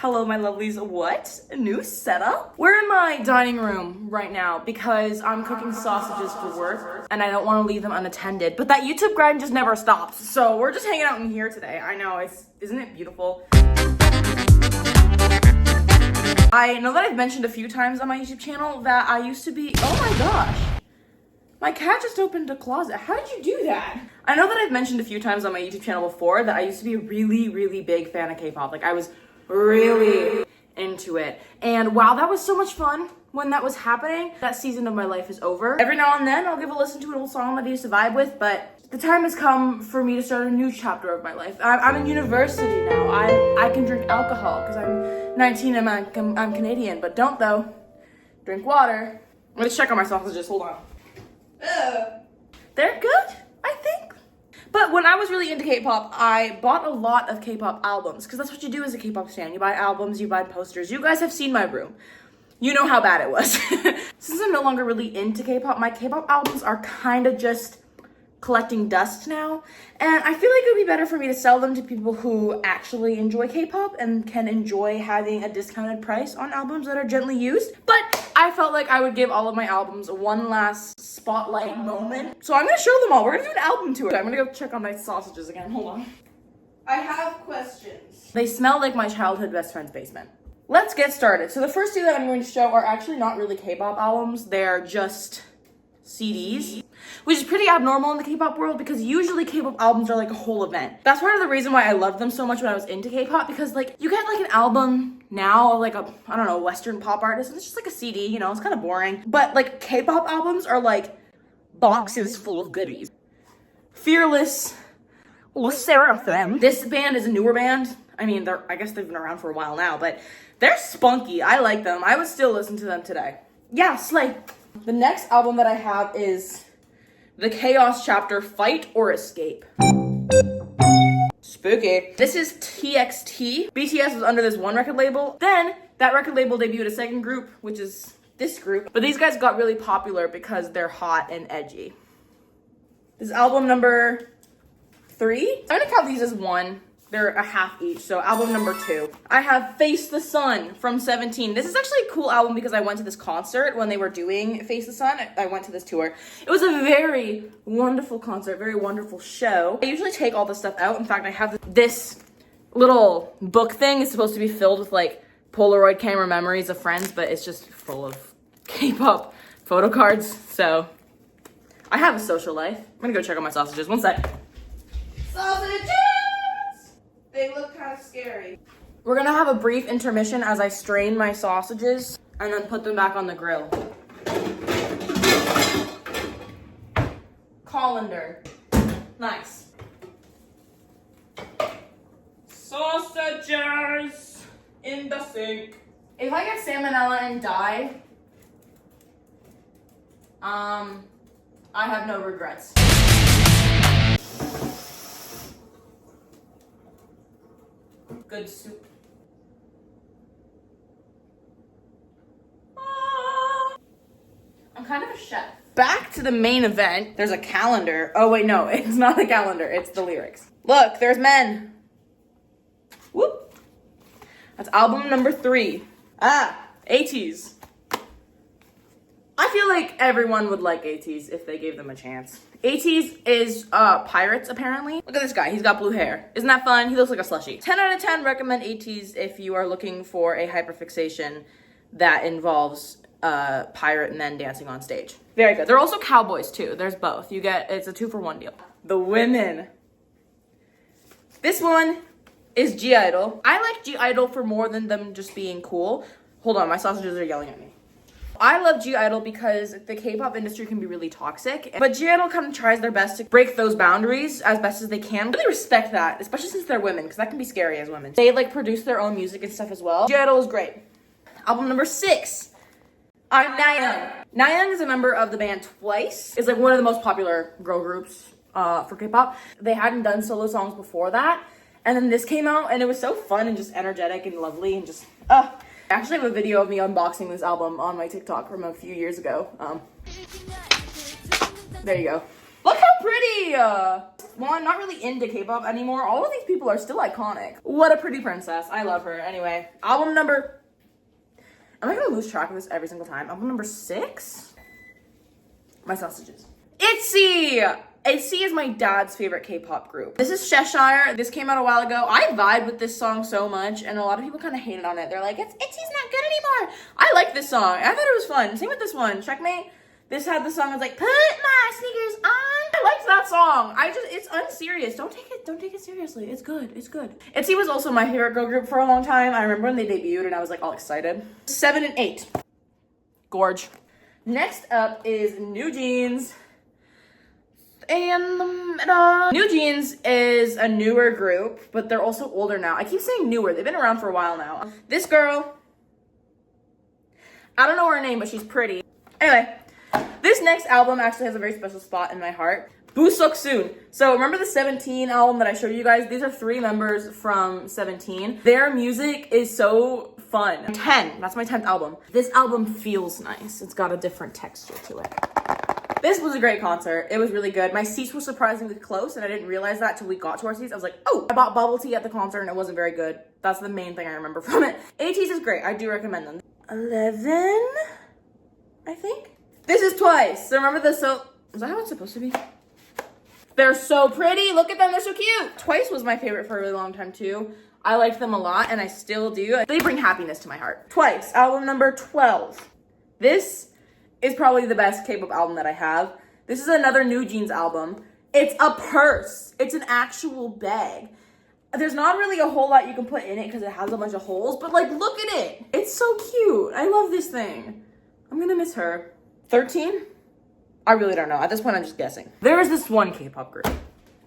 Hello, my lovelies. What? A new setup? We're in my dining room right now because I'm cooking sausages for work and I don't want to leave them unattended. But that YouTube grind just never stops. So we're just hanging out in here today. I know, isn't it beautiful? I know that I've mentioned a few times on my YouTube channel that I used to be, oh my gosh. My cat just opened a closet. How did you do that? I know that I've mentioned a few times on my YouTube channel before that I used to be a really, really big fan of K-pop. Like I was really into it. And wow, that was so much fun when that was happening. That season of my life is over. Every now and then I'll give a listen to an old song that I used to vibe with, but the time has come for me to start a new chapter of my life. I'm in university now. I can drink alcohol because I'm 19 and I'm Canadian, but don't though. Drink water. Let's check on my sausages, hold on. They're good, I think. But when I was really into K-pop, I bought a lot of K-pop albums because that's what you do as a K-pop stan. You buy albums, you buy posters. You guys have seen my room. You know how bad it was. Since I'm no longer really into K-pop, my K-pop albums are kind of just collecting dust now. And I feel like it would be better for me to sell them to people who actually enjoy K-pop and can enjoy having a discounted price on albums that are gently used. But I felt like I would give all of my albums one last spotlight moment. So I'm gonna show them all. We're gonna do an album tour. I'm gonna go check on my sausages again. Hold on. I have questions. They smell like my childhood best friend's basement. Let's get started. So the first two that I'm going to show are actually not really K-pop albums. They're just CDs, which is pretty abnormal in the K-pop world because usually K-pop albums are like a whole event. That's part of the reason why I loved them so much when I was into K-pop, because like you get like an album now of like a, I don't know, Western pop artist, and it's just like a CD, you know, it's kind of boring. But like K-pop albums are like boxes full of goodies. Fearless, Seraphim. This band is a newer band. I mean, I guess they've been around for a while now, but they're spunky. I like them. I would still listen to them today. Yeah, slay. The next album that I have is The Chaos Chapter, Fight or Escape. Spooky. This is TXT. BTS was under this one record label. Then that record label debuted a second group, which is this group. But these guys got really popular because they're hot and edgy. This is album number 3. I'm gonna count these as one. They're a half each, so album number 2. I have Face the Sun from 17. This is actually a cool album because I went to this concert when they were doing Face the Sun. I went to this tour. It was a very wonderful concert, very wonderful show. I usually take all this stuff out. In fact, I have this little book thing. It's supposed to be filled with like Polaroid camera memories of friends, but it's just full of K-pop photo cards. So I have a social life. I'm gonna go check on my sausages. One sec. Sausages! They look kind of scary. We're gonna have a brief intermission as I strain my sausages and then put them back on the grill. Colander. Nice. Sausages in the sink. If I get salmonella and die, I have no regrets. Good soup. I'm kind of a chef. Back to the main event. There's a calendar. Oh wait, no, it's not a calendar. It's the lyrics. Look, there's men. Whoop. That's album number 3. ATEEZ. I feel like everyone would like ATEEZ if they gave them a chance. ATEEZ is pirates, apparently. Look at this guy. He's got blue hair. Isn't that fun? He looks like a slushie. 10 out of 10 recommend ATEEZ if you are looking for a hyperfixation that involves pirate men dancing on stage. Very good. They're also cowboys, too. There's both. It's a 2-for-1 deal. The women. This one is G-Idol. I like G-Idol for more than them just being cool. Hold on, my sausages are yelling at me. I love G-Idol because the K-pop industry can be really toxic, but G-Idol kind of tries their best to break those boundaries as best as they can. I really respect that, especially since they're women, because that can be scary as women. They like produce their own music and stuff as well. G-Idol is great. Album number 6. I'm Nayoung. Nayoung is a member of the band Twice. It's like one of the most popular girl groups for K-pop. They hadn't done solo songs before that, and then this came out, and it was so fun and just energetic and lovely and just, I actually have a video of me unboxing this album on my TikTok from a few years ago. There you go. Look how pretty! well, I'm not really into K-pop anymore. All of these people are still iconic. What a pretty princess. I love her. Anyway, album number, am I gonna lose track of this every single time? Album number 6? My sausages. ITZY! ITZY is my dad's favorite K-pop group. This is Cheshire. This came out a while ago. I vibe with this song so much, and a lot of people kind of hated on it. They're like, ITZY's not good anymore. I like this song. I thought it was fun. Same with this one. Checkmate. This had the song. It's like, put my sneakers on. I liked that song. It's unserious. Don't take it seriously. It's good. It's good. ITZY was also my favorite girl group for a long time. I remember when they debuted, and I was like all excited. 7 and 8. Gorge. Next up is New Jeans. And New Jeans is a newer group, but they're also older now. I keep saying newer. They've been around for a while now. This girl, I don't know her name, but she's pretty. Anyway, this next album actually has a very special spot in my heart. Busoksoon. So remember the 17 album that I showed you guys? These are 3 members from 17. Their music is so fun. 10. That's my 10th album. This album feels nice. It's got a different texture to it. This was a great concert. It was really good. My seats were surprisingly close, and I didn't realize that till we got to our seats. I was like, oh, I bought bubble tea at the concert, and it wasn't very good. That's the main thing I remember from it. ATEEZ is great. I do recommend them. 11, I think. This is Twice. So remember this? So is that how it's supposed to be? They're so pretty. Look at them. They're so cute. Twice was my favorite for a really long time, too. I liked them a lot, and I still do. They bring happiness to my heart. Twice, album number 12. This is probably the best K-pop album that I have. This is another New Jeans album. It's a purse. It's an actual bag. There's not really a whole lot you can put in it because it has a bunch of holes, but like, look at it. It's so cute. I love this thing. I'm gonna miss her. 13? I really don't know. At this point, I'm just guessing. There is this one K-pop group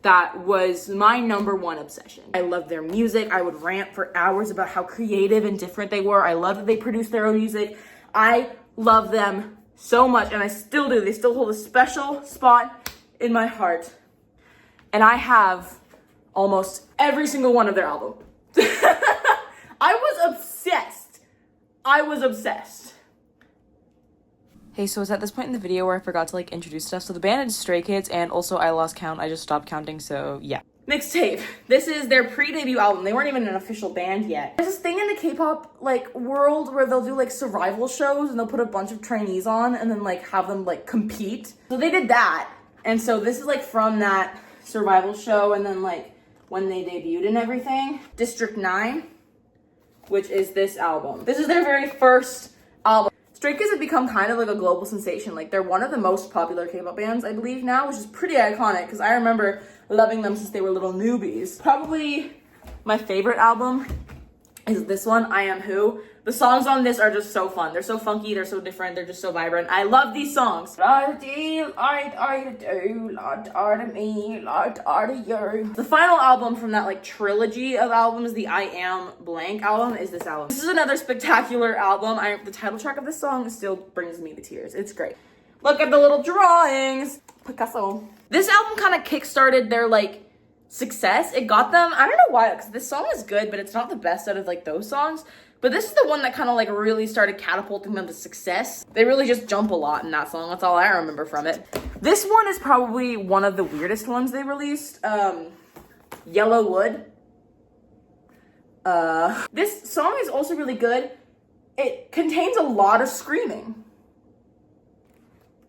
that was my #1 obsession. I loved their music. I would rant for hours about how creative and different they were. I loved that they produced their own music. I love them so much, and I still do. They still hold a special spot in my heart. And I have almost every single one of their albums. I was obsessed. I was obsessed. Hey, so it's at this point in the video where I forgot to like introduce stuff. So the band is Stray Kids, and also I lost count. I just stopped counting, so yeah. Mixtape. This is their pre-debut album. They weren't even an official band yet. There's this thing in the K-pop like world where they'll do like survival shows and they'll put a bunch of trainees on and then like have them like compete. So they did that. And so this is like from that survival show and then like when they debuted and everything. District 9, which is this album. This is their very first album. Stray Kids have become kind of like a global sensation. Like they're one of the most popular K-pop bands, I believe now, which is pretty iconic because I remember loving them since they were little newbies. Probably my favorite album is this one, I Am Who. The songs on this are just so fun. They're so funky, they're so different, they're just so vibrant. I love these songs. The final album from that like trilogy of albums, the I Am Blank album, is this album. This is another spectacular album. The title track of this song still brings me to tears. It's great. Look at the little drawings. Picasso. This album kind of kickstarted their like success. It got them, I don't know why, because this song is good, but it's not the best out of like those songs. But this is the one that kind of like really started catapulting them to success. They really just jump a lot in that song. That's all I remember from it. This one is probably one of the weirdest ones they released. Yellow Wood. This song is also really good. It contains a lot of screaming.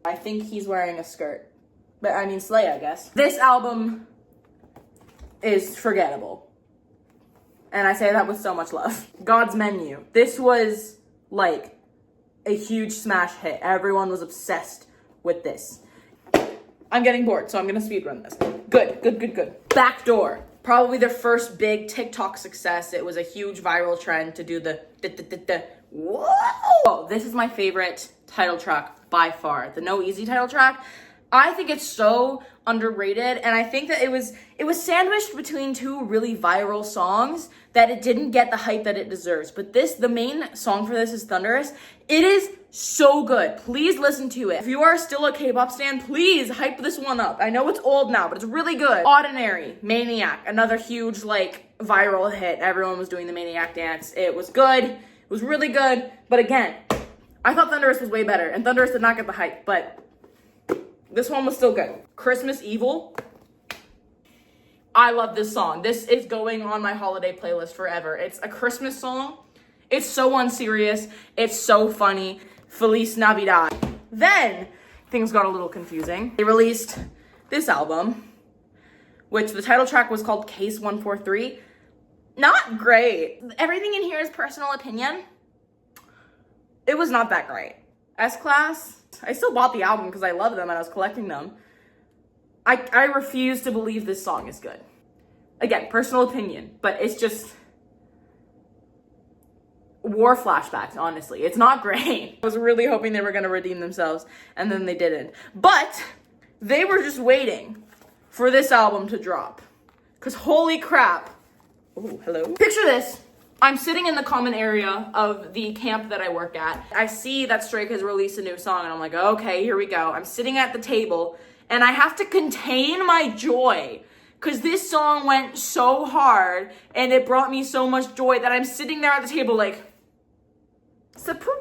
I think he's wearing a skirt. But I mean, slay, I guess. This album is forgettable. And I say that with so much love. God's Menu. This was like a huge smash hit. Everyone was obsessed with this. I'm getting bored, so I'm gonna speedrun this. Good. Backdoor. Probably their first big TikTok success. It was a huge viral trend to do the whoa. This is my favorite title track by far. The No Easy title track. I think it's so underrated, and I think that it was sandwiched between two really viral songs that it didn't get the hype that it deserves. But the main song for this is Thunderous. It is so good. Please listen to it. If you are still a K-pop stan, please hype this one up. I know it's old now, but it's really good. Ordinary, Maniac, another huge like viral hit. Everyone was doing the Maniac dance. It was good. It was really good. But again, I thought Thunderous was way better, and Thunderous did not get the hype, but this one was still good. Christmas Evil. I love this song. This is going on my holiday playlist forever. It's a Christmas song. It's so unserious. It's so funny. Feliz Navidad. Then things got a little confusing. They released this album, which the title track was called Case 143. Not great. Everything in here is personal opinion. It was not that great. S-Class, I still bought the album because I love them and I was collecting them. I refuse to believe this song is good. Again, personal opinion, but it's just war flashbacks, honestly. It's not great. I was really hoping they were going to redeem themselves, and then they didn't. But they were just waiting for this album to drop. Because holy crap. Oh, hello. Picture this. I'm sitting in the common area of the camp that I work at. I see that Stray has released a new song, and I'm like, okay, here we go. I'm sitting at the table, and I have to contain my joy because this song went so hard, and it brought me so much joy that I'm sitting there at the table like, surprise!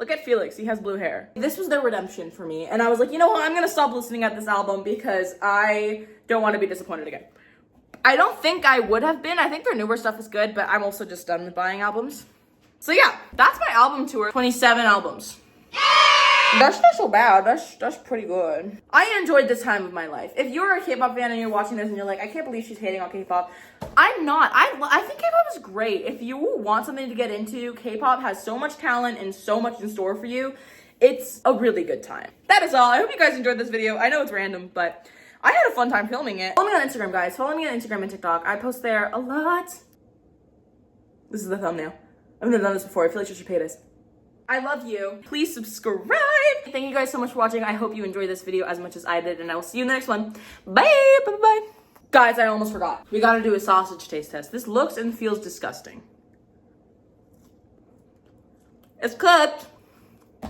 Look at Felix, he has blue hair. This was their redemption for me, and I was like, you know what, I'm gonna stop listening at this album because I don't want to be disappointed again. I don't think I would have been. I think their newer stuff is good, but I'm also just done with buying albums. So yeah, that's my album tour. 27 albums. That's not so bad. That's pretty good. I enjoyed this time of my life. If you're a K-pop fan and you're watching this and you're like, I can't believe she's hating on K-pop, I'm not. I think K-pop is great. If you want something to get into, K-pop has so much talent and so much in store for you. It's a really good time. That is all. I hope you guys enjoyed this video. I know it's random, but I had a fun time filming it. Follow me on Instagram, guys. Follow me on Instagram and TikTok. I post there a lot. This is the thumbnail. I've never done this before. I feel like you should pay this. I love you. Please subscribe. Thank you guys so much for watching. I hope you enjoyed this video as much as I did, and I will see you in the next one. Bye. Bye-bye. Guys, I almost forgot. We gotta do a sausage taste test. This looks and feels disgusting. It's cooked. I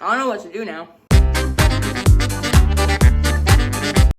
don't know what to do now.